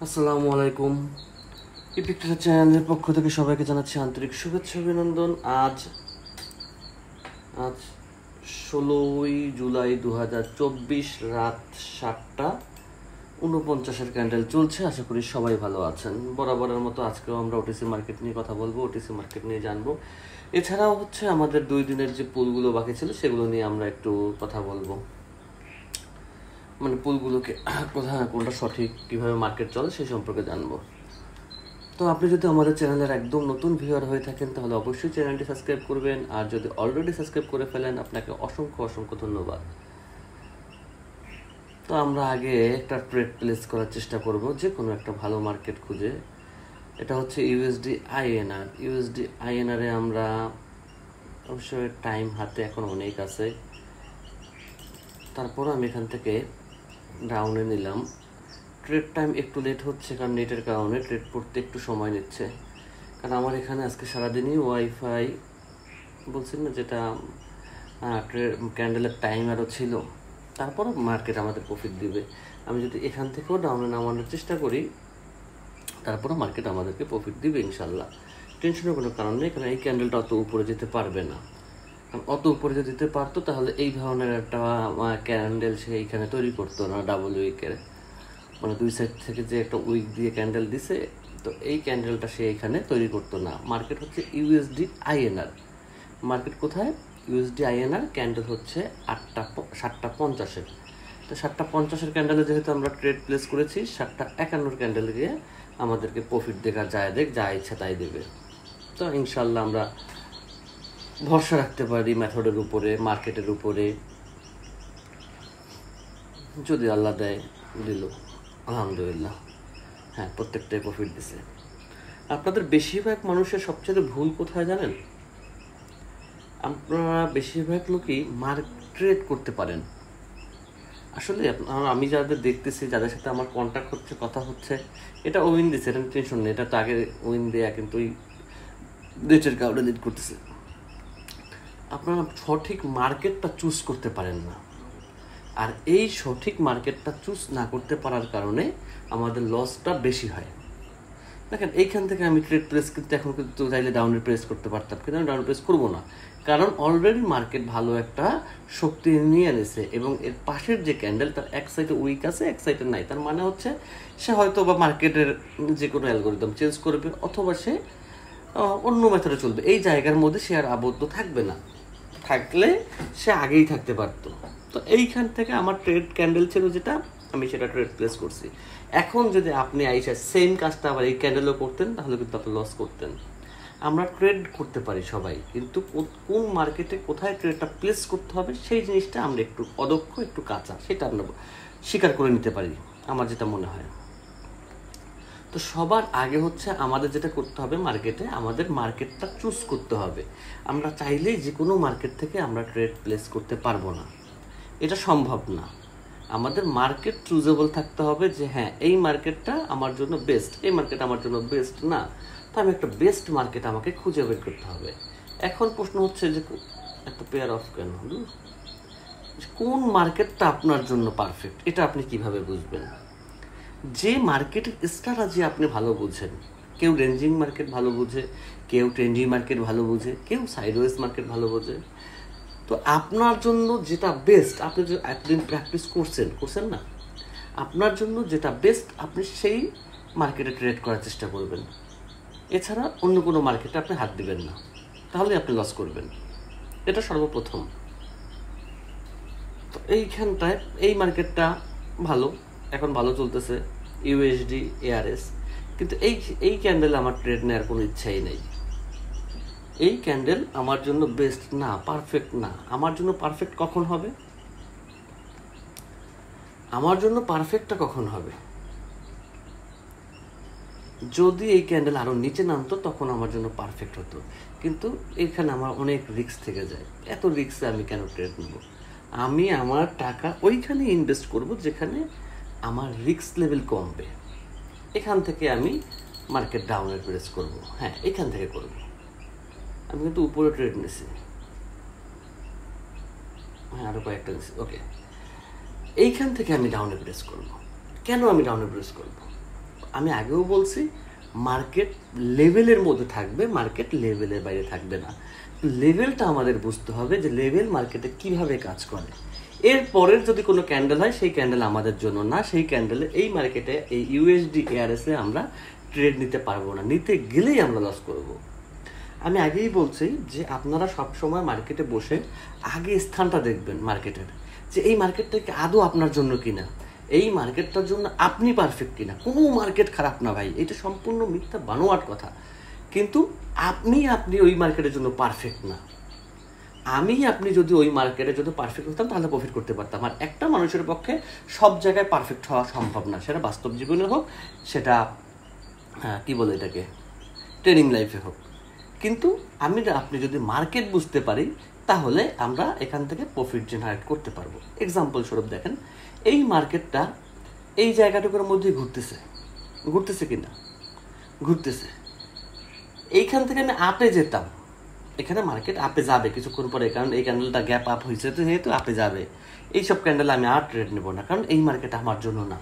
আসসালামু আলাইকুম। ইপিকটা চ্যানেলের পক্ষ থেকে সবাইকে জানাচ্ছি আন্তরিক শুভেচ্ছা অভিনন্দন। আজ আজ 16ই জুলাই 2024 রাত 7:49 ক্যান্ডেল চলছে। আশা করি সবাই ভালো আছেন। বরাবরের মতো আজকেও আমরা ওটিসি মার্কেট নিয়ে কথা বলবো, ওটিসি মার্কেট নিয়ে জানবো। এছাড়াও আমাদের 2 দিনের যে পুলগুলো বাকি ছিল সেগুলো নিয়ে আমরা একটু কথা বলবো, মানে পুলগুলোকে কোনটা সঠিক, কীভাবে মার্কেট চলে সেই সম্পর্কে জানবো। তো আপনি যদি আমাদের চ্যানেলের একদম নতুন ভিউয়ার হয়ে থাকেন তাহলে অবশ্যই চ্যানেলটি সাবস্ক্রাইব করবেন, আর যদি অলরেডি সাবস্ক্রাইব করে ফেলেন আপনাকে অসংখ্য অসংখ্য ধন্যবাদ। তো আমরা আগে একটা ট্রেড প্লেস করার চেষ্টা করব, যে কোনো একটা ভালো মার্কেট খুঁজে। এটা হচ্ছে ইউএসডি আইএনআর। ইউএসডি আইএনআরে আমরা অবশ্যই টাইম হাতে এখন অনেক আছে, তারপর আমি এখান থেকে ডাউনে নিলাম। ট্রেড টাইম একটু লেট হচ্ছে কারণ নেটের কারণে ট্রেড পড়তে একটু সময় নিচ্ছে, কারণ আমার এখানে আজকে সারাদিনই ওয়াইফাই বলছেন না, যেটা ক্যান্ডেলের টাইম আরও ছিল। তারপরও মার্কেট আমাদের প্রফিট দিবে। আমি যদি এখান থেকেও ডাউনে নামানোর চেষ্টা করি তারপরও মার্কেট আমাদেরকে প্রফিট দিবে ইনশাল্লাহ। টেনশনের কোনো কারণ নেই, কারণ এই ক্যান্ডেলটা অত উপরে যেতে পারবে না। কারণ অত উপরে যদি যেতে পারতো তাহলে এই ধরনের একটা ক্যান্ডেল সে এইখানে তৈরি করতো না, ডাবল উইকের, মানে দুই সাইড থেকে যে একটা উইক দিয়ে ক্যান্ডেল দিছে, তো এই ক্যান্ডেলটা সে এখানে তৈরি করতো না। মার্কেট হচ্ছে ইউএসডি আইএনআর। মার্কেট কোথায়? ইউএসডি আইএনআর ক্যান্ডেল হচ্ছে 7:50। তো 7:50 ক্যান্ডেলে যেহেতু আমরা ট্রেড প্লেস করেছি, 7:51 ক্যান্ডেল গিয়ে আমাদেরকে প্রফিট দেখা যায়, যা ইচ্ছা তাই দেবে। তো ইনশাল্লাহ আমরা ভরসা রাখতে পারি মেথডের উপরে, মার্কেটের উপরে। যদি আল্লাহ দেয়, দিল আলহামদুলিল্লাহ। হ্যাঁ, প্রত্যেকটাই প্রফিট দিছে। আপনাদের বেশিরভাগ মানুষের সবচেয়ে ভুল কোথায় জানেন? আপনারা বেশিরভাগ লোকই ট্রেড করতে পারেন। আসলে আমি যাদের দেখতেছি, যাদের সাথে আমার কন্ট্যাক্ট হচ্ছে, কথা হচ্ছে, এটা উইন দিচ্ছে, এটা টেনশন নেই। এটা তো আগে উইন দেয়া, কিন্তু ওই ডেটের কাউন্টে লিড করতেছে। আপনারা সঠিক মার্কেটটা চুজ করতে পারেন না, আর এই সঠিক মার্কেটটা চুজ না করতে পারার কারণে আমাদের লসটা বেশি হয়। দেখেন, এইখান থেকে আমি ট্রেড প্রেস কিন্তু এখন কিন্তু চাইলে ডাউনের প্রেস করতে পারতাম, কিন্তু আমি ডাউন প্রেস করবো না, কারণ অলরেডি মার্কেট ভালো একটা শক্তি নিয়ে এনেছে এবং এর পাশের যে ক্যান্ডেল তার এক সাইডে উইক আছে, এক সাইডে নাই। তার মানে হচ্ছে সে হয়তো বা মার্কেটের যে কোনো অ্যালগোরিদম চেঞ্জ করবে, অথবা সে অন্য মেথডে চলবে। এই জায়গার মধ্যে সে আর আবদ্ধ থাকবে না। থাকলে সে আগেই থাকতে পারতো। তো এইখান থেকে আমার ট্রেড ক্যান্ডেল ছিল যেটা, আমি সেটা ট্রেড প্লেস করছি। এখন যদি আপনি আইসা সেম কাজটা আবার এই ক্যান্ডেলও করতেন তাহলে কিন্তু আপনি লস করতেন। আমরা ট্রেড করতে পারি সবাই, কিন্তু কোন মার্কেটে কোথায় ট্রেডটা প্লেস করতে হবে সেই জিনিসটা আমরা একটু অদক্ষ, একটু কাঁচা, সেটা আমরা স্বীকার করে নিতে পারি, আমার যেটা মনে হয়। তো সবার আগে আমাদের যেটা করতে হবে, আমাদের মার্কেটটা চুজ করতে হবে। আমরা চাইলেই যে কোনো মার্কেট থেকে আমরা ট্রেড প্লেস করতে পারবো না, এটা সম্ভব না। আমাদের মার্কেট চুজেবল থাকতে হবে, যে হ্যাঁ এই মার্কেটটা আমার জন্য বেস্ট, এই মার্কেট আমার জন্য বেস্ট না। তো আমি একটা বেস্ট মার্কেট আমাকে খুঁজে বের করতে হবে। এখন প্রশ্ন হচ্ছে যে একটা পেয়ার অফ কেন, কোন মার্কেটটা আপনার জন্য পারফেক্ট, এটা আপনি কিভাবে বুঝবেন? যে মার্কেটের স্ট্র্যাটেজি আপনি ভালো বুঝেন, কেউ রেঞ্জিং মার্কেট ভালো বুঝে, কেউ ট্রেন্ডি মার্কেট ভালো বুঝে, কেউ সাইডওয়েজ মার্কেট ভালো বোঝে। তো আপনার জন্য যেটা বেস্ট, আপনি যে এতদিন প্র্যাকটিস করছেন না, আপনার জন্য যেটা বেস্ট আপনি সেই মার্কেটে ট্রেড করার চেষ্টা করবেন। এছাড়া অন্য কোনো মার্কেটে আপনি হাত দিবেন না, তাহলে আপনি লস করবেন। এটা সর্বপ্রথম। তো এইখানটায় এই মার্কেটটা ভালো, এখন ভালো চলতেছে, ইউএসডি এআরএস। কিন্তু এই ক্যান্ডেলে আমার ট্রেড নেওয়ার কোনো ইচ্ছাই নেই। এই ক্যান্ডেল আমার জন্য বেস্ট না, পারফেক্ট না। আমার জন্য পারফেক্ট কখন হবে? আমার জন্য পারফেক্টটা কখন হবে? যদি এই ক্যান্ডেল আরও নিচে নামতো তখন আমার জন্য পারফেক্ট হতো, কিন্তু এখানে আমার অনেক রিস্ক থেকে যায়। এত রিস্কে আমি কেন ট্রেড নেব? আমি আমার টাকা ওইখানে ইনভেস্ট করব যেখানে আমার রিস্ক লেভেল কমবে। এখান থেকে আমি মার্কেট ডাউনের প্রেস করব, হ্যাঁ এখান থেকে করব। আমি কিন্তু উপরে ট্রেড নিছি, হ্যাঁ আরও কয়েকটা নিছি, ওকে। এইখান থেকে আমি ডাউনে প্রেস করব। কেন আমি ডাউনে প্রেস করব? আমি আগেও বলছি, মার্কেট লেভেলের মধ্যে থাকবে, মার্কেট লেভেলের বাইরে থাকবে না। লেভেলটা আমাদের বুঝতে হবে যে লেভেল মার্কেটে কিভাবে কাজ করে। এর পরের যদি কোনো ক্যান্ডেল হয়, সেই ক্যান্ডেল আমাদের জন্য না। সেই ক্যান্ডেলে এই মার্কেটে এই ইউএসডি এআরএসে আমরা ট্রেড নিতে পারবো না, নিতে গেলেই আমরা লস করব। আমি আগেই বলছি যে আপনারা সবসময় মার্কেটে বসে আগে স্থানটা দেখবেন মার্কেটের, যে এই মার্কেটটা কি আদৌ আপনার জন্য কিনা, এই মার্কেটটার জন্য আপনি পারফেক্ট কিনা। কোনো মার্কেট খারাপ না ভাই, এটা সম্পূর্ণ মিথ্যা বানোয়াট কথা। কিন্তু আপনি ওই মার্কেটের জন্য পারফেক্ট না। আপনি যদি ওই মার্কেটে যদি পারফেক্ট হতাম তাহলে প্রফিট করতে পারতাম। আর একটা মানুষের পক্ষে সব জায়গায় পারফেক্ট হওয়া সম্ভব না, সেটা বাস্তব জীবনে হোক, সেটা কি বলে এটাকে ট্রেনিং লাইফে হোক। কিন্তু আপনি যদি মার্কেট বুঝতে পারি, তাহলে আমরা এখান থেকে প্রফিট জেনারেট করতে পারবো। এক্সাম্পল স্বরূপ দেখেন, এই মার্কেটটা এই জায়গাটুকুর মধ্যেই ঘুরতেছে কিনা, ঘুরতেছে। এইখান থেকে আমি আপে যেতাম, এখানে মার্কেট আপে যাবে কিছুক্ষণ পরে, কারণ এই ক্যান্ডেলটা গ্যাপ আপ হয়েছে, তো যেহেতু আপে যাবে। এইসব ক্যান্ডেল আমি আর ট্রেড নেবো না, কারণ এই মার্কেট আমার জন্য না।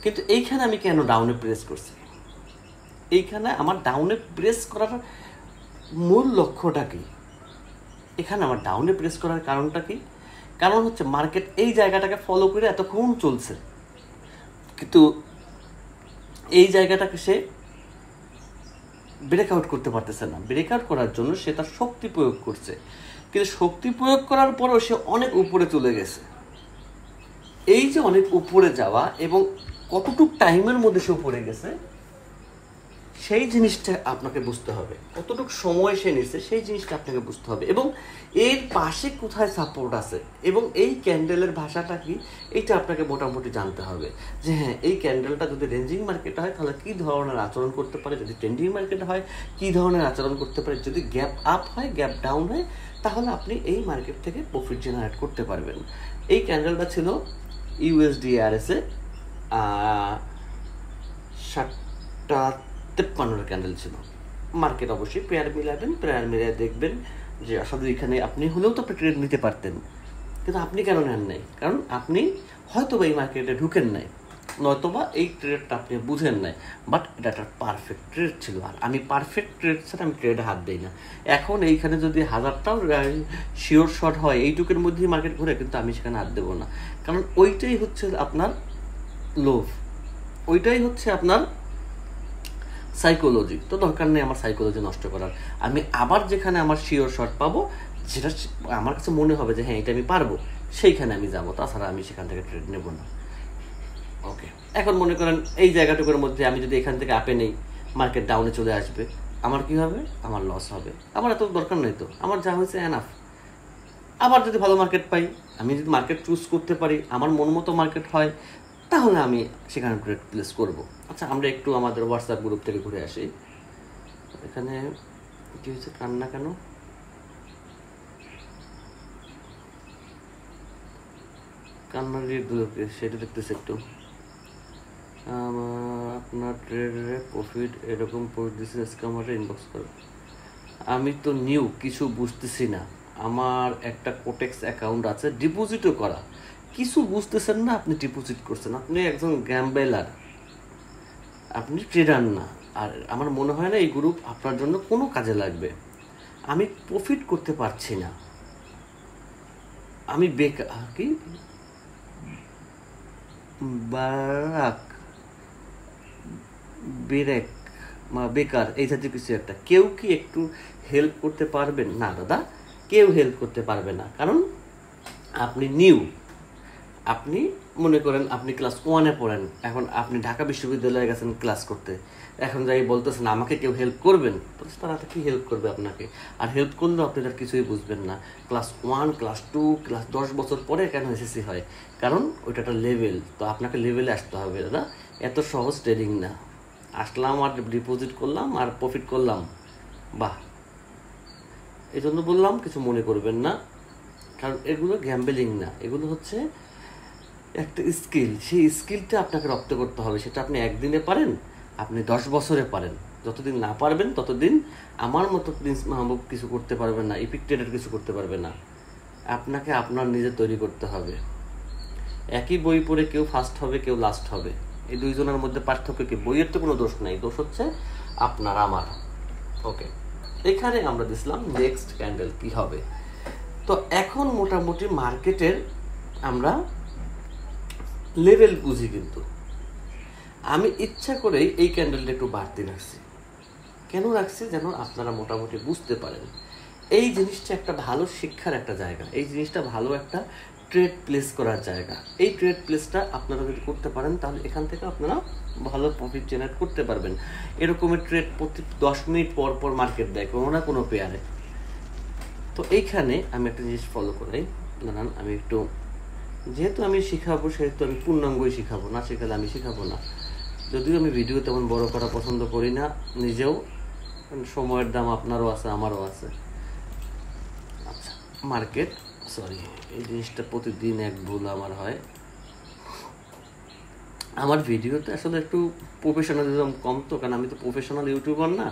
কিন্তু এইখানে আমি কেন ডাউনে প্রেস করছি? এইখানে আমার ডাউনে প্রেস করার মূল লক্ষ্যটা কি? এখানে আমার ডাউনে প্রেস করার কারণটা কি? কারণ হচ্ছে মার্কেট এই জায়গাটাকে ফলো করে এতক্ষণ চলছে, কিন্তু এই জায়গাটাকে সে ব্রেকআউট করতে পারতেছে না। ব্রেকআউট করার জন্য সে তার শক্তি প্রয়োগ করছে, কিন্তু শক্তি প্রয়োগ করার পরেও সে অনেক উপরে চলে গেছে। এই যে অনেক উপরে যাওয়া এবং কতটুক টাইমের মধ্যে সে উপরে গেছে, সেই জিনিসটা আপনাকে বুঝতে হবে। কতটুকু সময় সে নিচ্ছে সেই জিনিসটা আপনাকে বুঝতে হবে, এবং এর পাশে কোথায় সাপোর্ট আছে এবং এই ক্যান্ডেলের ভাষাটা কি, এইটা আপনাকে মোটামুটি জানতে হবে। যে হ্যাঁ, এই ক্যান্ডেলটা যদি রেঞ্জিং মার্কেটে হয় তাহলে কী ধরনের আচরণ করতে পারে, যদি ট্রেন্ডিং মার্কেটে হয় কী ধরনের আচরণ করতে পারে, যদি গ্যাপ আপ হয়, গ্যাপ ডাউন হয়, তাহলে আপনি এই মার্কেট থেকে প্রফিট জেনারেট করতে পারবেন। এই ক্যান্ডেলটা ছিল ইউএসডি আরএসে 7:53 ক্যান্ডেল ছিল। মার্কেট অবশ্যই পেয়ার মিলাবেন, পেয়ার মিলিয়ে দেখবেন যে আসলে এখানে আপনি হলেও তো আপনি ট্রেড নিতে পারতেন, কিন্তু আপনি কেন নেন নাই? কারণ আপনি হয়তো বা এই মার্কেটে ঢুকেন নাই, নয়তোবা এই ট্রেডটা আপনি বুঝেন নাই। বাট এটা একটা পারফেক্ট ট্রেড ছিল, আর আমি পারফেক্ট ট্রেড ছাড়া আমি ট্রেডে হাত দিই না। এখন এইখানে যদি 1000টাও শিওর শর্ট হয়, এইটুকুর মধ্যেই মার্কেট ঘুরে, কিন্তু আমি সেখানে হাত দেবো না। কারণ ওইটাই হচ্ছে আপনার লোভ, ওইটাই হচ্ছে আপনার সাইকোলজি। তো দরকার নেই আমার সাইকোলজি নষ্ট করার। আমি আবার যেখানে আমার শিওর শর্ট পাবো, যেটা আমার কাছে মনে হবে যে হ্যাঁ এটা আমি পারবো, সেইখানে আমি যাবো, তাছাড়া আমি সেখান থেকে ট্রেড নেব না। ওকে, এখন মনে করেন এই জায়গাটুকুর মধ্যে আমি যদি এখান থেকে আপে নেই, মার্কেট ডাউনে চলে আসবে, আমার কি হবে? আমার লস হবে। আমার এত দরকার নেই, তো আমার যা হয়েছে এনাফ। আবার যদি ভালো মার্কেট পাই, আমি যদি মার্কেট চুজ করতে পারি, আমার মন মতো মার্কেট হয়, তাহলে আমি সেখানে ট্রেড প্লেস করবো। আচ্ছা, আমরা একটু আমাদের হোয়াটসঅ্যাপ গ্রুপ থেকে ঘুরে আসি। এখানে কি হয়েছে? কান্না কেন? কান্নার সেটা দেখতেছে একটু। আপনার ট্রেডে প্রফিট এরকম পোস্ট দিচ্ছে, স্ক্যামারে ইনবক্স করো। আমি তো নিউ, কিছু বুঝতেছি না। আমার একটা কোটেক্স অ্যাকাউন্ট আছে, ডিপোজিটও করা, কিছু বুঝতেছেন না। আপনি ডিপোজিট করছেন, আপনি একজন গ্যাম্বেলার, আপনি ট্রেডার না। আর আমার মনে হয় না এই গ্রুপ আপনার জন্য কোনো কাজে লাগবে। আমি প্রফিট করতে পারছি না, আমি বেকার, কি বারাক বেরেক বেকার, এই জাতীয় কিছু একটা। কেউ কি একটু হেল্প করতে পারবেন? না দাদা, কেউ হেল্প করতে পারবে না, কারণ আপনি নিউ। আপনি মনে করেন আপনি ক্লাস 1-এ পড়েন, এখন আপনি ঢাকা বিশ্ববিদ্যালয়ে গেছেন ক্লাস করতে, এখন যাই বলতেছেন আমাকে কেউ হেল্প করবেন, তারা তো কি হেল্প করবে আপনাকে? আর হেল্প করলেও আপনি তার কিছুই বুঝবেন না। ক্লাস 1, ক্লাস 2, ক্লাস 10 বছর পরে কেন এসএসসি হয়? কারণ ওইটা একটা লেভেল, তো আপনাকে লেভেলে আসতে হবে দাদা। এত সহজ ট্রেডিং না। আসলাম আর ডিপোজিট করলাম আর প্রফিট করলাম, বাহ। এই জন্য বললাম কিছু মনে করবেন না, কারণ এগুলো গ্যাম্বেলিং না, এগুলো হচ্ছে একটা স্কিল। সেই স্কিলটা আপনাকে রপ্ত করতে হবে। সেটা আপনি একদিনে পারেন, আপনি 10 বছরে পারেন। যতদিন না পারবেন ততদিন আমার মতো প্রিন্স মাহবুব কিছু করতে পারবেন না, ইপিক ট্রেডার কিছু করতে পারবে না। আপনাকে আপনার নিজে তৈরি করতে হবে। একই বই পড়ে কেউ ফার্স্ট হবে, কেউ লাস্ট হবে। এই দুইজনের মধ্যে পার্থক্য কি? বইয়ের তো কোনো দোষ নেই, দোষ হচ্ছে আপনার আমার। ওকে, এখানে আমরা দিছিলাম নেক্সট ক্যান্ডেল কি হবে। তো এখন মোটামুটি মার্কেটের আমরা লেভেল বুঝি, কিন্তু আমি ইচ্ছা করেই এই ক্যান্ডেলটা একটু বাড়তি রাখছি। কেন রাখছি? যেন আপনারা মোটামুটি বুঝতে পারেন এই জিনিসটা একটা ভালো শিক্ষার একটা জায়গা, এই জিনিসটা ভালো একটা ট্রেড প্লেস করার জায়গা। এই ট্রেড প্লেসটা আপনারা যদি করতে পারেন তাহলে এখান থেকে আপনারা ভালো প্রফিট জেনারেট করতে পারবেন। এরকমের ট্রেড প্রতি 10 মিনিট পর পর মার্কেট দেয় কোনো না কোনো পেয়ারে। তো এইখানে আমি একটা জিনিস ফলো করি, জানান আমি একটু, যেহেতু আমি শিখাবো সেহেতু আমি পূর্ণাঙ্গই শিখাবো, না শেখালে আমি শিখাবো না। যদিও আমি ভিডিও তেমন বড় করা পছন্দ করি না নিজেও, সময়ের দাম আপনারও আছে আমারও আছে। আচ্ছা, মার্কেট, সরি এই জিনিসটা প্রতিদিন এক ভুল আমার হয়, আমার ভিডিওতে আসলে একটু প্রফেশনালিজম কম, তো কারণ আমি তো প্রফেশনাল ইউটিউবার না,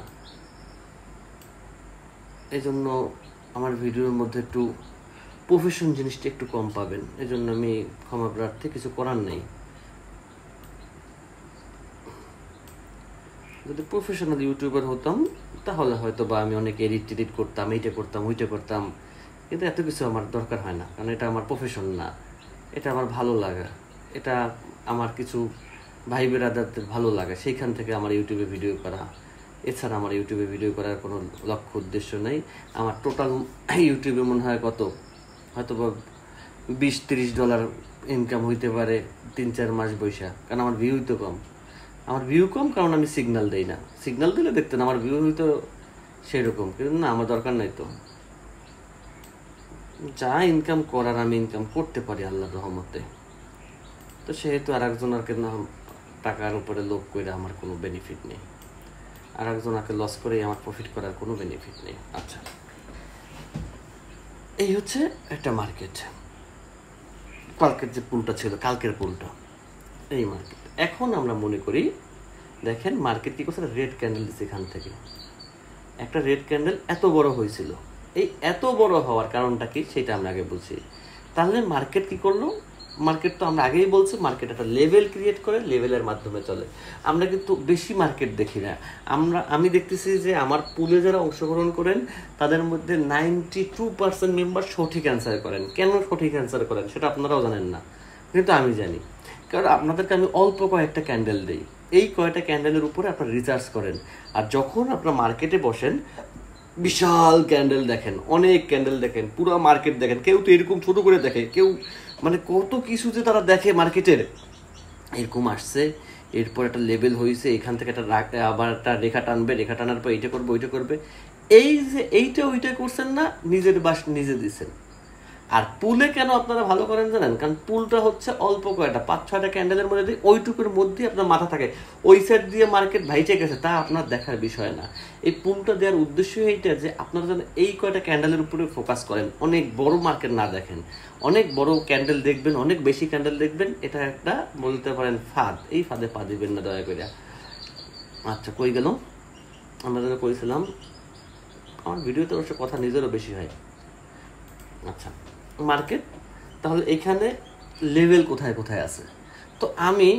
এই জন্য আমার ভিডিওর মধ্যে একটু প্রফেশন জিনিসটা একটু কম পাবেন, এই জন্য আমি ক্ষমা প্রার্থী, কিছু করার নেই। যদি প্রফেশনাল ইউটিউবার হতাম তাহলে হয়তো বা আমি অনেক এডিট করতাম, এইটা করতাম ওইটা করতাম, কিন্তু এত কিছু আমার দরকার হয় না, কারণ এটা আমার প্রফেশন না, এটা আমার ভালো লাগা, এটা আমার কিছু ভাই বেরাদারদের ভালো লাগে, সেইখান থেকে আমার ইউটিউবে ভিডিও করা। এছাড়া আমার ইউটিউবে ভিডিও করার কোনো লক্ষ্য উদ্দেশ্য নেই। আমার টোটাল ইউটিউবে মনে হয় কত, হয়তো বা $20-30 ইনকাম হইতে পারে 3-4 মাস বৈশা, কারণ আমার ভিউ তো কম। আমার ভিউ কম কারণ আমি সিগন্যাল দেই না, সিগন্যাল দিলে দেখতেন আমার ভিউ হইতো সেরকম, কিন্তু না, আমার দরকার নাই তো। যা ইনকাম করার আমি ইনকাম করতে পারি আল্লাহর রহমতে। তো সেহেতু আর একজনের টাকার উপরে লোভ করে আমার কোনো বেনিফিট নেই, আর একজনকে লস করে আমার প্রফিট করার কোনো বেনিফিট নেই। আচ্ছা, এই হচ্ছে একটা মার্কেট। কালকের যে পুলটা ছিল, কালকের পুলটা, এই মার্কেট। এখন আমরা মনে করি, দেখেন মার্কেট কি করছে, রেড ক্যান্ডেল দিচ্ছে এখান থেকে, একটা রেড ক্যান্ডেল এত বড় হয়েছিল। এই এত বড় হওয়ার কারণটা কি সেটা আমরা আগে বুঝি। তাহলে মার্কেট কি করলো? মার্কেট তো আমরা আগেই বলছি, মার্কেট একটা লেভেল ক্রিয়েট করে, লেভেলের মাধ্যমে চলে। আমরা কিন্তু বেশি মার্কেট দেখি না। আমি দেখতেছি যে আমার পুলে যারা অংশগ্রহণ করেন তাদের মধ্যে 92% মেম্বার সঠিক অ্যান্সার করেন। কেন সঠিক অ্যান্সার করেন সেটা আপনারাও জানেন না, কিন্তু আমি জানি, কারণ আপনাদেরকে আমি অল্প কয়েকটা ক্যান্ডেল দিই, এই কয়েকটা ক্যান্ডেলের উপরে আপনারা রিসার্চ করেন। আর যখন আপনারা মার্কেটে বসেন, বিশাল ক্যান্ডেল দেখেন, অনেক ক্যান্ডেল দেখেন, পুরো মার্কেট দেখেন, কেউ তো এরকম ছোট করে দেখে, কেউ মানে কত কিছু যে তারা দেখে মার্কেটের, এরকম আসছে, এরপর একটা লেভেল হয়েছে, এখান থেকে একটা আবার একটা রেখা টানবে, রেখা টানার পর এইটা করবে ওইটা করবে, এই যে এইটা ওইটা করছেন না, নিজের বাস নিজে দিচ্ছেন। আর পুলে কেন আপনারা ভালো করেন জানেন? কারণ পুলটা হচ্ছে অল্প কয়টা 5-6টা ক্যান্ডেলের মধ্যে দিয়ে, ওইটুকুর মধ্যেই আপনার মাথা থাকে, ওই সাইড দিয়ে মার্কেট ভাইচে গেছে তা আপনার দেখার বিষয় না। এই পুলটা দেওয়ার উদ্দেশ্য এইটা যে আপনারা যেন এই কয়টা ক্যান্ডেলের উপরে ফোকাস করেন, অনেক বড় মার্কেট না দেখেন। অনেক বড় ক্যান্ডেল দেখবেন, অনেক বেশি ক্যান্ডেল দেখবেন, এটা একটা বলতে পারেন ফাঁদ, এই ফাঁদে পা দিবেন না দয়া করে। আচ্ছা, কই গেল? আমরা যেন কইছিলাম, আমার ভিডিওতে অবশ্য কথা নিজেরও বেশি হয়। আচ্ছা, মার্কেট, তাহলে এখানে লেভেল কোথায় কোথায় আছে, তো আমি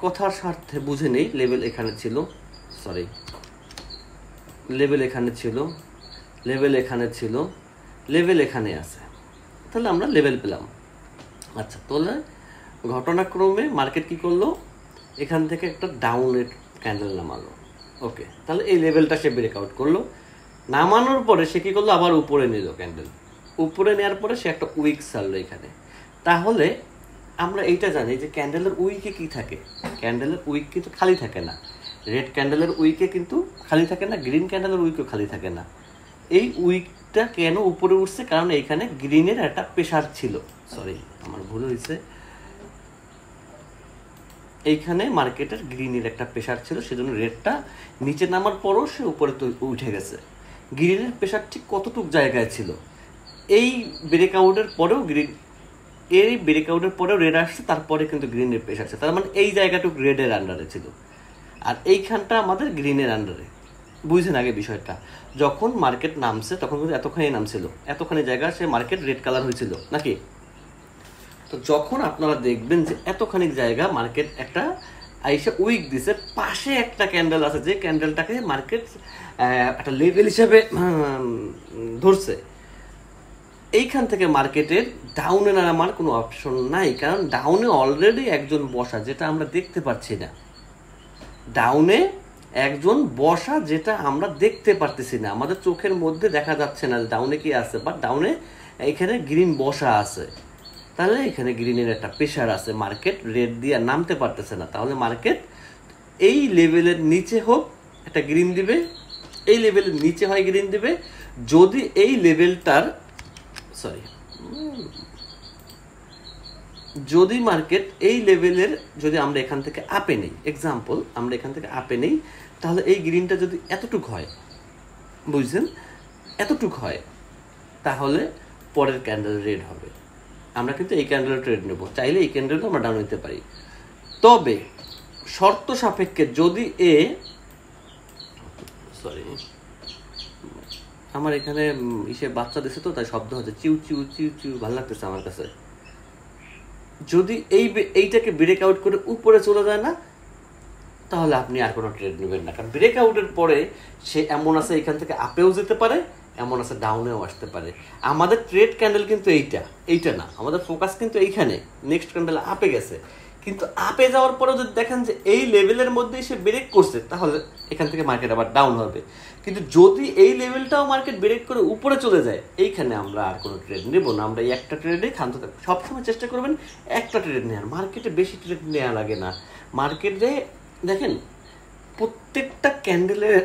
কথার স্বার্থে বুঝে নেই। লেভেল এখানে ছিল, সরি, লেভেল এখানে ছিল, লেভেল এখানে ছিল, লেভেল এখানে আছে, তাহলে আমরা লেভেল পেলাম। আচ্ছা, তাহলে ঘটনাক্রমে মার্কেট কি করলো, এখান থেকে একটা ডাউনের ক্যান্ডেল নামালো। ওকে, তাহলে এই লেভেলটা সে ব্রেকআউট করলো, নামানোর পরে সে কি করলো, আবার উপরে নিল ক্যান্ডেল, উপরে নেওয়ার পরে সে একটা উইক ছাড়লো এখানে। তাহলে আমরা এইটা জানি যে ক্যান্ডেলের উইকে কি থাকে, ক্যান্ডেলের উইক কিন্তু খালি থাকে না, রেড ক্যান্ডেলের উইকে কিন্তু খালি থাকে না, গ্রিন ক্যান্ডেলের উইকও খালি থাকে না। এই উইকটা কেন উপরে উঠছে, কারণ এইখানে গ্রিনের একটা প্রেশার ছিল, সরি আমার ভুল হয়েছে, এইখানে মার্কেটের গ্রিনের একটা প্রেশার ছিল, সেজন্য রেডটা নিচে নামার পরও সে উপরে তো উঠে গেছে। গ্রিনের প্রেশার ঠিক কতটুকু জায়গায় ছিল, এই ব্রেকআউটের পরেও গ্রিন, এই ব্রেকআউটের পরেও রেড আসছে, তারপরে কিন্তু গ্রিনের প্রেশার আছে, তার মানে এই জায়গাটুকু রেডের আন্ডারে ছিল, আর এইখানটা আমাদের গ্রিনের আন্ডারে। বুঝছেন আগে বিষয়টা? যখন মার্কেট নামছে তখন কিন্তু এতখানি নামছিল, এতখানি জায়গা সে মার্কেট রেড কালার হয়েছিল নাকি? তো যখন আপনারা দেখবেন যে এতখানি জায়গা মার্কেট একটা আইসা উইক দিছে, পাশে একটা ক্যান্ডেল আছে যে ক্যান্ডেলটাকে মার্কেট একটা লেভেল হিসাবে ধরছে, এইখান থেকে মার্কেটের ডাউনে নামার কোনো অপশন নাই, কারণ ডাউনে অলরেডি একজন বসা, যেটা আমরা দেখতে পাচ্ছি না। ডাউনে একজন বসা, যেটা আমরা দেখতে পারতেছি না, আমাদের চোখের মধ্যে দেখা যাচ্ছে না ডাউনে কি আছে, বাট ডাউনে এখানে গ্রিন বসা আছে। তাহলে এখানে গ্রিনের একটা প্রেশার আছে, মার্কেট রেড দিয়ে নামতে পারতেছে না। তাহলে মার্কেট এই লেভেলের নিচে হোক একটা গ্রিন দিবে, এই লেভেলের নিচে হয় গ্রিন দিবে। যদি এই লেভেলটার যদি মার্কেট এই লেভেলের, যদি আমরা এখান থেকে আপে নেই, এক্সাম্পল আমরা এখান থেকে আপে নেই, তাহলে এই গ্রিনটা যদি এতটুক হয়, বুঝছেন, এতটুক হয়, তাহলে পরের ক্যান্ডেল রেড হবে। আমরা কিন্তু এই ক্যান্ডেলের ট্রেড নেব, চাইলে এই ক্যান্ডেলটা আমরা ডাউন নিতে পারি। তবে শর্ত সাপেক্ষে যদি আমার এখানে ইসে বাচ্চা দিছে তো, তাই শব্দ হচ্ছে চিউ চিউ চিউ চিউ, ভালো লাগতেছে আমার কাছে। যদি এইটাকে ব্রেক আউট করে উপরে চলে যায় না, তাহলে আপনি আর কোনো ট্রেড নেবেন না, কারণ ব্রেক আউটের পরে সে এমন আছে এখান থেকে আপেও যেতে পারে, এমন আছে ডাউনেও আসতে পারে। আমাদের ট্রেড ক্যান্ডেল কিন্তু এইটা না, আমাদের ফোকাস কিন্তু এইখানে। নেক্সট ক্যান্ডেল আপে গেছে, কিন্তু আপে যাওয়ার পরেও যদি দেখেন যে এই লেভেলের মধ্যেই সে ব্রেক করছে, তাহলে এখান থেকে মার্কেট আবার ডাউন হবে। কিন্তু যদি এই লেভেলটাও মার্কেট ব্রেক করে উপরে চলে যায়, এইখানে আমরা আর কোনো ট্রেড নেব না, আমরা এই একটা ট্রেডে ক্ষান্ত থাকবো। সবসময় চেষ্টা করবেন একটা ট্রেড নেওয়ার, মার্কেটে বেশি ট্রেড নেওয়া লাগে না। মার্কেটে দেখেন প্রত্যেকটা ক্যান্ডেলের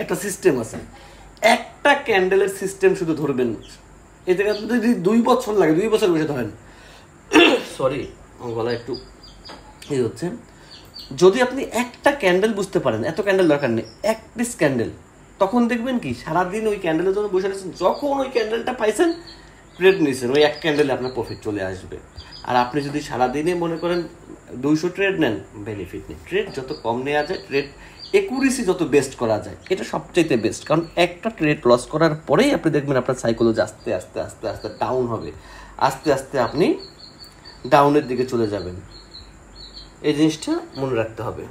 একটা সিস্টেম আছে, একটা ক্যান্ডেলের সিস্টেম শুধু ধরবেন। এই জায়গায় যদি 2 বছর লাগে, 2 বছর বসে ধরেন, গলা একটু হচ্ছে, যদি আপনি একটা ক্যান্ডেল বুঝতে পারেন, এত ক্যান্ডেল দরকার নেই, এক পিস ক্যান্ডেল, তখন দেখবেন কি সারাদিন ওই ক্যান্ডেলের জন্য বসে রয়েছেন, যখন ওই ক্যান্ডেলটা পাইছেন ট্রেড নিয়েছেন, ওই এক ক্যান্ডেলে আপনার প্রফিট চলে আসবে। আর আপনি যদি সারাদিনে মনে করেন 200 ট্রেড নেন, বেনিফিট নেই। ট্রেড যত কম নেওয়া যায়, ট্রেড একুরেসি যত বেস্ট করা যায়, এটা সবচাইতে বেস্ট। কারণ একটা ট্রেড লস করার পরেই আপনি দেখবেন আপনার সাইকোলজি আস্তে আস্তে আস্তে আস্তে ডাউন হবে, আস্তে আস্তে আপনি ডাউনের দিকে চলে যাবেন। এই জিনিসটা মনে রাখতে হবে।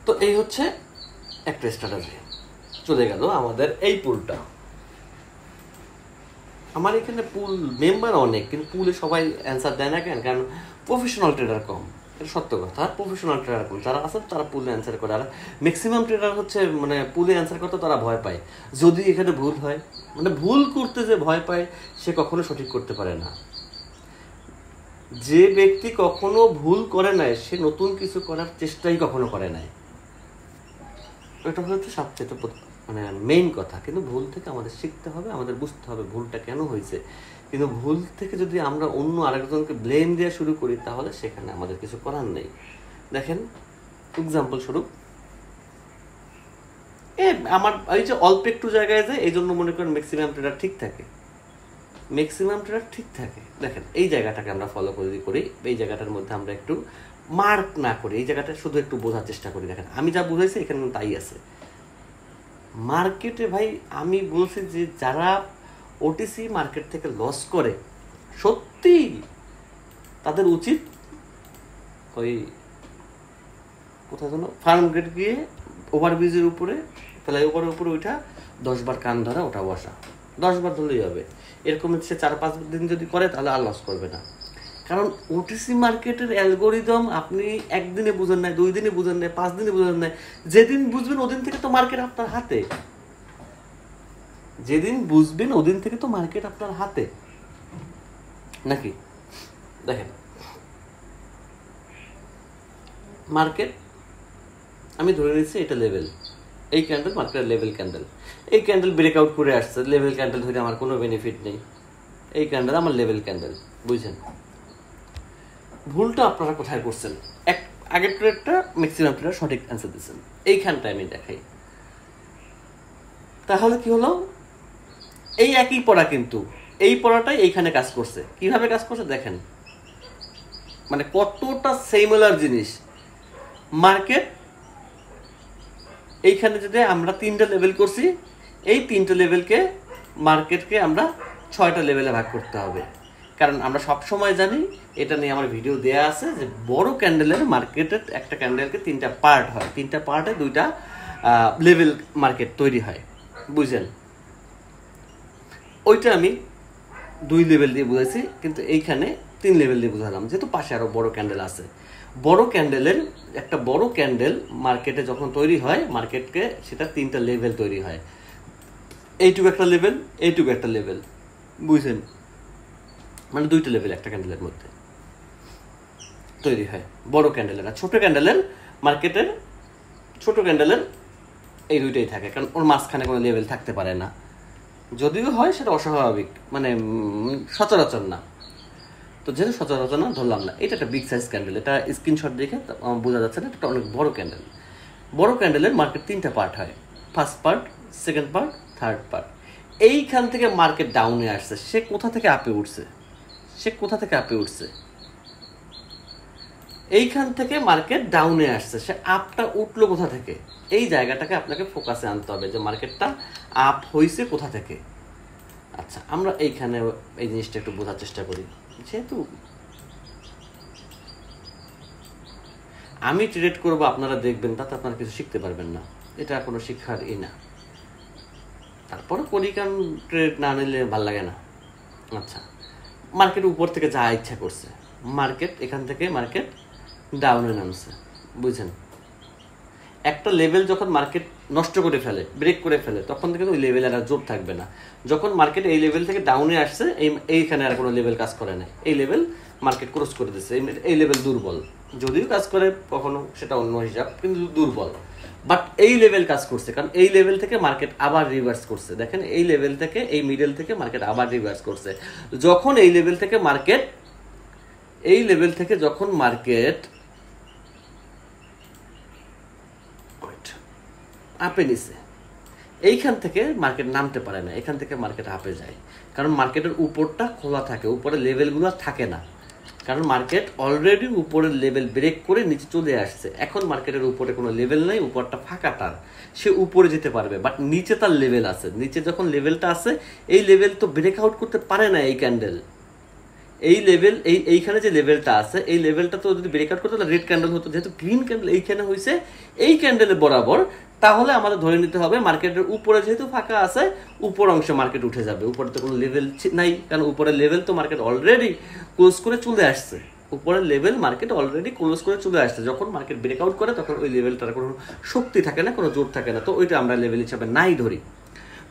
তো এই হচ্ছে একটা স্ট্র্যাটেজি। চলে গেল আমাদের এই পুলটা। আমার এখানে পুল মেম্বার অনেক, কিন্তু পুলে সবাই অ্যান্সার দেয় না কেন? কারণ প্রফেশনাল ট্রেডার কম, এটা সত্য কথা। প্রফেশনাল ট্রেডার কম, যারা আছে তারা পুলে অ্যান্সার করে। আর ম্যাক্সিমাম ট্রেডার হচ্ছে মানে পুলে অ্যান্সার করতে তারা ভয় পায়। যদি এখানে ভুল হয়, মানে ভুল করতে যে ভয় পায়, সে কখনো সঠিক করতে পারে না। যে ব্যক্তি কখনো ভুল করে নাই, সে নতুন কিছু করার চেষ্টাই কখনো করে নাই। এটা হচ্ছে সবচেয়ে মানে মেইন কথা। কিন্তু ভুল থেকে আমাদের শিখতে হবে, আমাদের বুঝতে হবে ভুলটা কেন হয়েছে। কিন্তু ভুল থেকে যদি আমরা অন্য আরেকজনকে ব্লেম দেওয়া শুরু করি, তাহলে সেখানে আমাদের কিছু করার নেই। দেখেন এক্সাম্পল স্বরূপ, আমার এই যে অল্প একটু জায়গায় যায়, এই জন্য মনে করেন ম্যাক্সিমাম ট্রেডার ঠিক থাকে, ম্যাক্সিমাম ট্রেডার ঠিক থাকে। দেখেন এই জায়গাটাকে আমরা ফলো করি, এই জায়গাটার মধ্যে আমরা একটু মার্ক না করি, এই জায়গাটা শুধু একটু বোঝার চেষ্টা করি। দেখেন আমি যা বুঝাইছি এখানে তাই আছে। মার্কেটে ভাই আমি বলছি যে যারা ওটিসি মার্কেট থেকে লস করে, সত্যি তাদের উচিত ওই কোথায় যেন ফার্ম গেট গিয়ে ওভারব্রিজের উপরে, ফ্লাইওভারের উপরে ওইটা 10 বার কান ধরা, ওটা বসা, 10 বার ধরলেই হবে। এরকম সে 4-5 দিন যদি করে, তাহলে আর লস করবে না। কারণ ওটিসি মার্কেটের অ্যালগোরিদম আপনি একদিনে বুঝেন নাই, 2 দিনে বুঝেন নাই, 5 দিনে বুঝেন নাই, যেদিন বুঝবেন ওদিন থেকে তো মার্কেট আপনার হাতে। যেদিন বুঝবেন ওদিন থেকে তো মার্কেট আপনার হাতে, নাকি? দেখেন মার্কেট আমি ধরে নিচ্ছি এটা লেভেল, এই ক্যান্ডেল মার্কেটের লেভেল ক্যান্ডেল। এই ক্যান্ডেল ব্রেকআউট করে আসছে, লেভেল ক্যান্ডেল ধরে আমার কোনো বেনিফিট নেই। এই ক্যান্ডেল আমার লেভেল ক্যান্ডেল, বুঝছেন? ভুলটা আপনারা কোথায় করছেন? আগের ট্রেডটা ম্যাক্সিমাম ট্রেডার সঠিক অ্যান্সার দিচ্ছেন, এইখানটা আমি দেখাই। তাহলে কি হলো? এই একই পড়া, কিন্তু এই পড়াটাই এইখানে কাজ করছে। কিভাবে কাজ করছে দেখেন, মানে কতটা সিমিলার জিনিস। মার্কেট এইখানে যদি আমরা 3টা লেভেল করছি, এই 3টে লেভেলকে মার্কেটকে আমরা 6টা লেভেলে ভাগ করতে হবে। কারণ আমরা সব সময় জানি, এটা নিয়ে আমার ভিডিও দেয়া আছে, যে বড় ক্যান্ডেলের মার্কেটের একটা ক্যান্ডেলকে 3টা পার্ট হয়, 3টা পার্টে 2টা লেভেল মার্কেট তৈরি হয়, বুঝলেন? ওইটা আমি 2 লেভেল দিয়ে বুঝাইছি, কিন্তু এইখানে 3 লেভেল দিয়ে বুঝালাম, যেহেতু পাশে আরও বড় ক্যান্ডেল আছে। বড় ক্যান্ডেলের একটা বড় ক্যান্ডেল মার্কেটে যখন তৈরি হয়, মার্কেটকে সেটা 3টা লেভেল তৈরি হয়। এইটুকু একটা লেভেল, এইটুকু একটা লেভেল, বুঝছেন? মানে 2টা লেভেল একটা ক্যান্ডেলের মধ্যে তৈরি হয় বড় ক্যান্ডেলের। আর ছোট ক্যান্ডেলের মার্কেটের ছোট ক্যান্ডেলের এই 2টাই থাকে, কারণ ওর মাঝখানে কোনো লেভেল থাকতে পারে না। যদিও হয় সেটা অস্বাভাবিক, মানে সচরাচর না। তো যেহেতু সচরাচর না, ধরলাম না। এটা একটা বিগ সাইজ ক্যান্ডেল, এটা স্ক্রিনশট দেখে বোঝা যাচ্ছে না, এটা অনেক বড় ক্যান্ডেল। বড় ক্যান্ডেলের মার্কেট 3টা পার্ট হয়, first part, second part, third part. এইখান থেকে মার্কেট ডাউনে আসছে, সে কোথা থেকে আপে উঠছে? এইখান থেকে মার্কেট ডাউনে আসছে, সে আপটা উঠলো কোথা থেকে? এই জায়গাটাকে আপনাকে ফোকাসে আনতে হবে, যে মার্কেটটা আপ হয়েছে কোথা থেকে। আচ্ছা, আমরা এইখানে এই জিনিসটা একটু বোঝার চেষ্টা করি। যেহেতু আমি ট্রেড করবো, আপনারা দেখবেন, তাতে আপনারা কিছু শিখতে পারবেন না, এটা কোনো শিক্ষার না। তারপরে করি, কারণ ট্রেড না নিলে ভাল লাগে না। আচ্ছা, মার্কেট উপর থেকে যা ইচ্ছা করছে, মার্কেট এখান থেকে মার্কেট ডাউনে নামছে, বুঝছেন? একটা লেভেল যখন মার্কেট নষ্ট করে ফেলে, ব্রেক করে ফেলে, তখন থেকে ওই লেভেল আর জোর থাকবে না। যখন মার্কেট এই লেভেল থেকে ডাউনে আসছে, এইখানে আর কোনো লেভেল কাজ করে না, এই লেভেল মার্কেট ক্রস করে দিচ্ছে, এই লেভেল দুর্বল। যদিও কাজ করে কখনো, সেটা অন্য হিসাব, কিন্তু দুর্বল। বাট এই লেভেল কাজ করছে, কারণ এই লেভেল থেকে মার্কেট আবার রিভার্স করছে। দেখেন, এই লেভেল থেকে, এই মিডল থেকে মার্কেট আবার রিভার্স করছে। যখন এই লেভেল থেকে যখন মার্কেট আপে নিছে, এইখান থেকে মার্কেট নামতে পারে না, এখান থেকে মার্কেট আপে যায়, কারণ মার্কেটের উপরটা খোলা থাকে, উপরে লেভেলগুলো থাকে না। কারণ মার্কেট অলরেডি উপরের লেভেল ব্রেক করে নিচে চলে আসছে। এখন মার্কেটের উপরে কোনো লেভেল নেই, উপরটা ফাঁকা তার, সে উপরে যেতে পারবে, বাট নিচে তার লেভেল আছে। নিচে যখন লেভেলটা আছে, এই লেভেল তো ব্রেক আউট করতে পারে না এই ক্যান্ডেল। এই লেভেল, এইখানে যে লেভেলটা আছে, এই লেভেলটা তো যদি ব্রেক আউট করতে তাহলে রেড ক্যান্ডেল হতো। যেহেতু গ্রিন ক্যান্ডেল এইখানে হয়েছে, এই ক্যান্ডেলের বরাবর, তাহলে আমাদের ধরে নিতে হবে মার্কেটের উপরে যেহেতু ফাঁকা আছে, উপর অংশে মার্কেট উঠে যাবে। উপরে তো কোনো লেভেল নাই, কারণ উপরের লেভেল তো মার্কেট অলরেডি ক্লোজ করে চলে আসছে। উপরের লেভেল মার্কেট অলরেডি ক্লোজ করে চলে আসছে। যখন মার্কেট ব্রেকআউট করে, তখন ওই লেভেলটার কোনো শক্তি থাকে না, কোনো জোর থাকে না, তো ওইটা আমরা লেভেল হিসাবে নাই ধরি।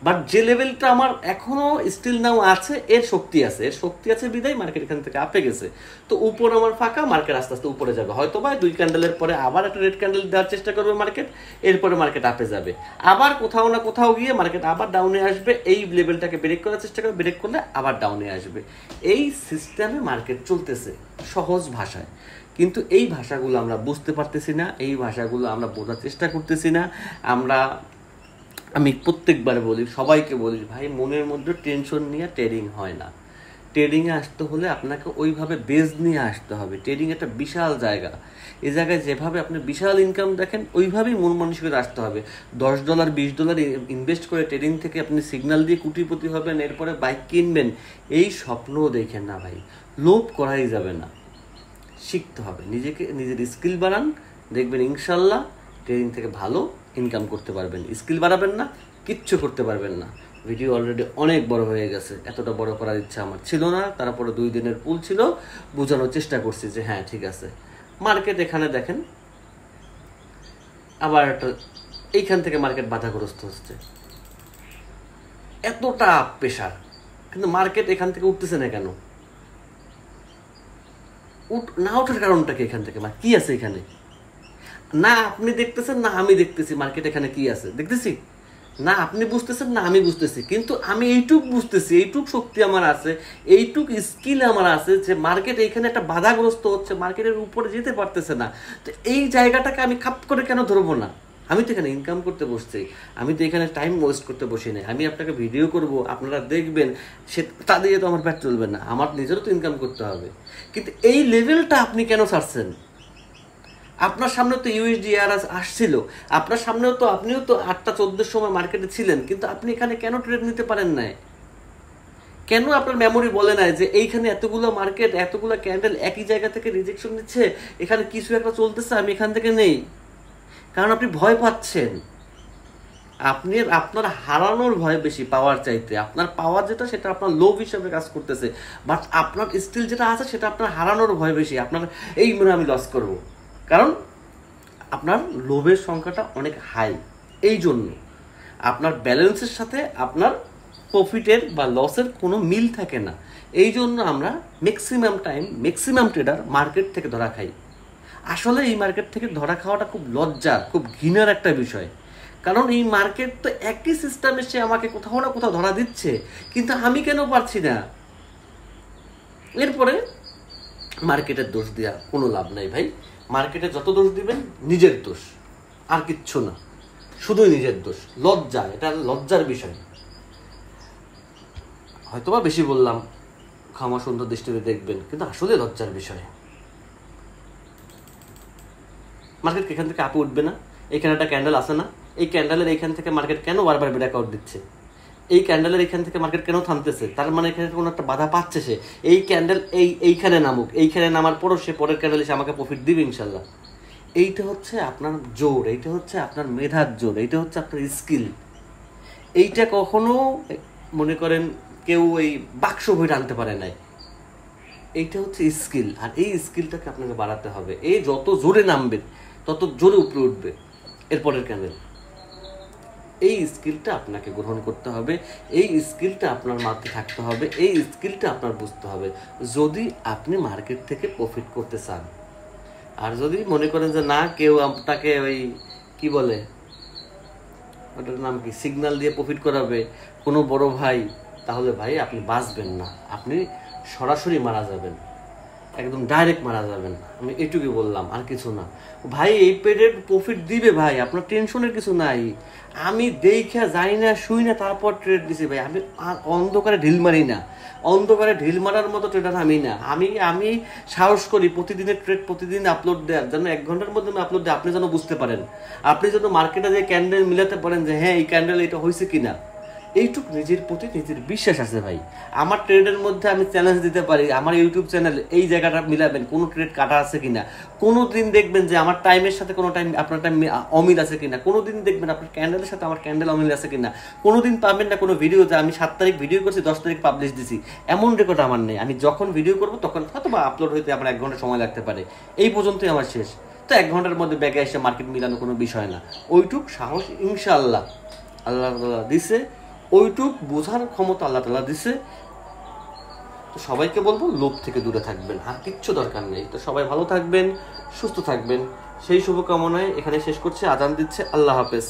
বাট যে লেভেলটা আমার এখনো স্টিল নাও আছে, এর শক্তি আছে বিদায় মার্কেট এখান থেকে আপে গেছে। তো উপর আমার ফাঁকা, মার্কেট আস্তে আস্তে উপরে যাবে। হয়তো বা 2 ক্যান্ডেলের পরে আবার একটা রেড ক্যান্ডেল দেওয়ার চেষ্টা করবে মার্কেট, এরপরে মার্কেট আপে যাবে। আবার কোথাও না কোথাও গিয়ে মার্কেট আবার ডাউনে আসবে, এই লেভেলটাকে ব্রেক করার চেষ্টা করবে, ব্রেক করলে আবার ডাউনে আসবে। এই সিস্টেমে মার্কেট চলতেছে সহজ ভাষায়। কিন্তু এই ভাষাগুলো আমরা বুঝতে পারতেছি না, এই ভাষাগুলো আমরা বোঝার চেষ্টা করতেছি না। আমি প্রত্যেকবার বলি, সবাইকে বলি, ভাই মনের মধ্যে টেনশন নিয়ে ট্রেডিং হয় না। ট্রেডিংয়ে আসতে হলে আপনাকে ওইভাবে বেজ নিয়ে আসতে হবে। ট্রেডিং একটা বিশাল জায়গা, এই জায়গায় যেভাবে আপনি বিশাল ইনকাম দেখেন, ওইভাবেই মন মানসিকতা আসতে হবে। $10 $20 ইনভেস্ট করে ট্রেডিং থেকে আপনি সিগন্যাল দিয়ে কোটিপতি হবেন, এরপরে বাইক কিনবেন, এই স্বপ্নও দেখেন না ভাই, লোভ করাই যাবে না। শিখতে হবে, নিজের স্কিল বাড়ান, দেখবেন ইনশাল্লাহ ট্রেডিং থেকে ভালো ইনকাম করতে পারবেন। স্কিল বাড়াবেন না, কিচ্ছু করতে পারবেন না। ভিডিও অলরেডি অনেক বড় হয়ে গেছে, এতটা বড় করার ইচ্ছা আমার ছিল না। তারপরে 2 দিনের পুল ছিল, বোঝানোর চেষ্টা করছি যে হ্যাঁ ঠিক আছে। মার্কেট এখানে দেখেন, আবার একটা এইখান থেকে মার্কেট বাধাগ্রস্ত হচ্ছে, এতটা প্রেশার, কিন্তু মার্কেট এখান থেকে উঠতেছে না কেন? না ওঠার কারণটা কি? এখান থেকে কি আছে এখানে? না আপনি দেখতেছেন, না আমি দেখতেছি মার্কেট এখানে কি আছে দেখতেছি। না আপনি বুঝতেছেন, না আমি বুঝতেছি, কিন্তু আমি এইটুক বুঝতেছি, এইটুক শক্তি আমার আছে, এইটুক স্কিল আমার আছে যে মার্কেট এইখানে একটা বাধাগ্রস্ত হচ্ছে, মার্কেটের উপরে যেতে পারতেছে না। তো এই জায়গাটাকে আমি খাপ করে কেন ধরবো না? আমি তো এখানে ইনকাম করতে বসছি, আমি তো এখানে টাইম ওয়েস্ট করতে বসি না। আমি আপনাকে ভিডিও করব, আপনারা দেখবেন, সে তা দিয়ে তো আমার ব্যাট চলবে না, আমার নিজেরও তো ইনকাম করতে হবে। কিন্তু এই লেভেলটা আপনি কেন ছাড়ছেন? আপনার সামনে তো ইউএসডিআর আসছিল, আপনার সামনেও তো, আপনিও তো 8টা 14 সময় মার্কেটে ছিলেন, কিন্তু আপনি এখানে কেন ট্রেড নিতে পারেন না? কেন আপনার মেমোরি বলে না যে এইখানে এতগুলো মার্কেট, এতগুলো ক্যান্ডেল একই জায়গা থেকে রিজেকশন নিচ্ছে, এখানে কিছু একটা চলতেছে, আমি এখান থেকে নেই? কারণ আপনি ভয় পাচ্ছেন। আপনার হারানোর ভয় বেশি পাওয়ার চাইতে। আপনার পাওয়ার যেটা সেটা আপনার লোভ হিসাবে কাজ করতেছে, বাট আপনার স্টিল যেটা আছে সেটা আপনার হারানোর ভয় বেশি। আপনার এই মনে আমি লস করব, কারণ আপনার লোভের সংখ্যাটা অনেক হাই। এই জন্য আপনার ব্যালেন্সের সাথে আপনার প্রফিটের বা লসের কোনো মিল থাকে না। এই জন্য আমরা ম্যাক্সিমাম ট্রেডার মার্কেট থেকে ধরা খাই। আসলে এই মার্কেট থেকে ধরা খাওয়াটা খুব লজ্জার, খুব ঘৃণার একটা বিষয়। কারণ এই মার্কেট তো একই সিস্টেমে সে আমাকে কোথাও না কোথাও ধরা দিচ্ছে, কিন্তু আমি কেন পারছি না? এরপরে মার্কেটের দোষ দেওয়া কোনো লাভ নাই ভাই। মার্কেটে যত দোষ দিবেন নিজের দোষ, আর কিচ্ছু না, শুধুই নিজের দোষ। লজ্জা, এটা লজ্জার বিষয়। হয়তোবা বেশি বললাম, ক্ষমা সুন্দর দৃষ্টিতে দেখবেন, কিন্তু আসলে লজ্জার বিষয়। মার্কেট এখান থেকে আপে উঠবে না? এখানে একটা ক্যান্ডেল আসে না? এই ক্যান্ডেলের এইখান থেকে মার্কেট কেন বারবার ব্রেকআউট দিচ্ছে? এই ক্যান্ডেলের এইখান থেকে মার্কেট কেন থামতেছে? তার মানে এখানে কোনো একটা বাধা পাচ্ছে সে। এই ক্যান্ডেল এইখানে নামুক, এইখানে নামার পরও সে পরের ক্যান্ডেল এসে আমাকে প্রফিট দিবে ইনশাল্লাহ। এইটা হচ্ছে আপনার জোর, এইটা হচ্ছে আপনার মেধার জোর, এইটা হচ্ছে আপনার স্কিল। এইটা কখনো মনে করেন কেউ এই বাক্স বই আনতে পারে নাই। এইটা হচ্ছে স্কিল, আর এই স্কিলটাকে আপনাকে বাড়াতে হবে। এই যত জোরে নামবে তত জোরে উপরে উঠবে এরপরের ক্যান্ডেল। এই স্কিলটা আপনাকে গ্রহণ করতে হবে, এই স্কিলটা আপনার মাথায় থাকতে হবে, এই স্কিলটা আপনার বুঝতে হবে, যদি আপনি মার্কেট থেকে প্রফিট করতে চান। আর যদি মনে করেন যে না, কেউ আপনাকে ওই কি বলে ওটার নাম কি, সিগন্যাল দিয়ে প্রফিট করাবে, কোনো বড় ভাই, তাহলে ভাই আপনি বাঁচবেন না, আপনি সরাসরি মারা যাবেন, একদম ডাইরেক্ট মারা যাবেন। আমি এটুকুই বললাম, আর কিছু না ভাই। এই পেরিয়ড প্রফিট দিবে ভাই, আপনার টেনশনের কিছু নাই। আমি দেখা যাই না, শুই না, তারপর ট্রেড দিছি ভাই। আমি অন্ধকারে ঢিল মারি না, অন্ধকারে ঢিল মারার মতো ট্রেডার আমি না। আমি সাহস করি প্রতিদিনের ট্রেড প্রতিদিন আপলোড দেওয়ার জন্য। 1 ঘন্টার মধ্যে আমি আপলোড দিই, আপনি যেন বুঝতে পারেন, আপনি যেন মার্কেটে যে ক্যান্ডেল মিলাতে পারেন যে হ্যাঁ এই ক্যান্ডেল এটা হয়েছে কিনা। এইটুক নিজের প্রতি নিজের বিশ্বাস আছে ভাই। আমার ট্রেডের মধ্যে আমি চ্যালেঞ্জ দিতে পারি, আমার ইউটিউব চ্যানেল এই জায়গাটা মিলাবেন, কোনো ট্রেড কাটা আছে কিনা। কোনো দিন দেখবেন যে আমার টাইমের সাথে কোনো টাইম আপনার টাইম অমিল আছে কিনা। কোনো দিন দেখবেন আপনার ক্যান্ডেলের সাথে আমার ক্যান্ডেল অমিল আছে কিনা। কোনো দিন পাবেন না কোনো ভিডিওতে আমি 7 তারিখ ভিডিও করছি, 10 তারিখ পাবলিশ দিছি, এমন রেকর্ড আমার নেই। আমি যখন ভিডিও করবো তখন হয়তো বা আপলোড হইতে আমার 1 ঘন্টা সময় লাগতে পারে, এই পর্যন্তই আমার শেষ। তো 1 ঘন্টার মধ্যে ব্যাগে এসে মার্কেট মিলানো কোনো বিষয় না। ওইটুক সাহস ইনশাআল্লাহ আল্লাহ তাআলা দিছে, ওইটুক বোঝার ক্ষমতা আল্লাহ তাআলা দিছে। তো সবাইকে বলবো লোভ থেকে দূরে থাকবেন, আর কিচ্ছু দরকার নেই। তো সবাই ভালো থাকবেন, সুস্থ থাকবেন, সেই শুভকামনায় এখানে শেষ করছি। আজান দিচ্ছে, আল্লাহ হাফেজ।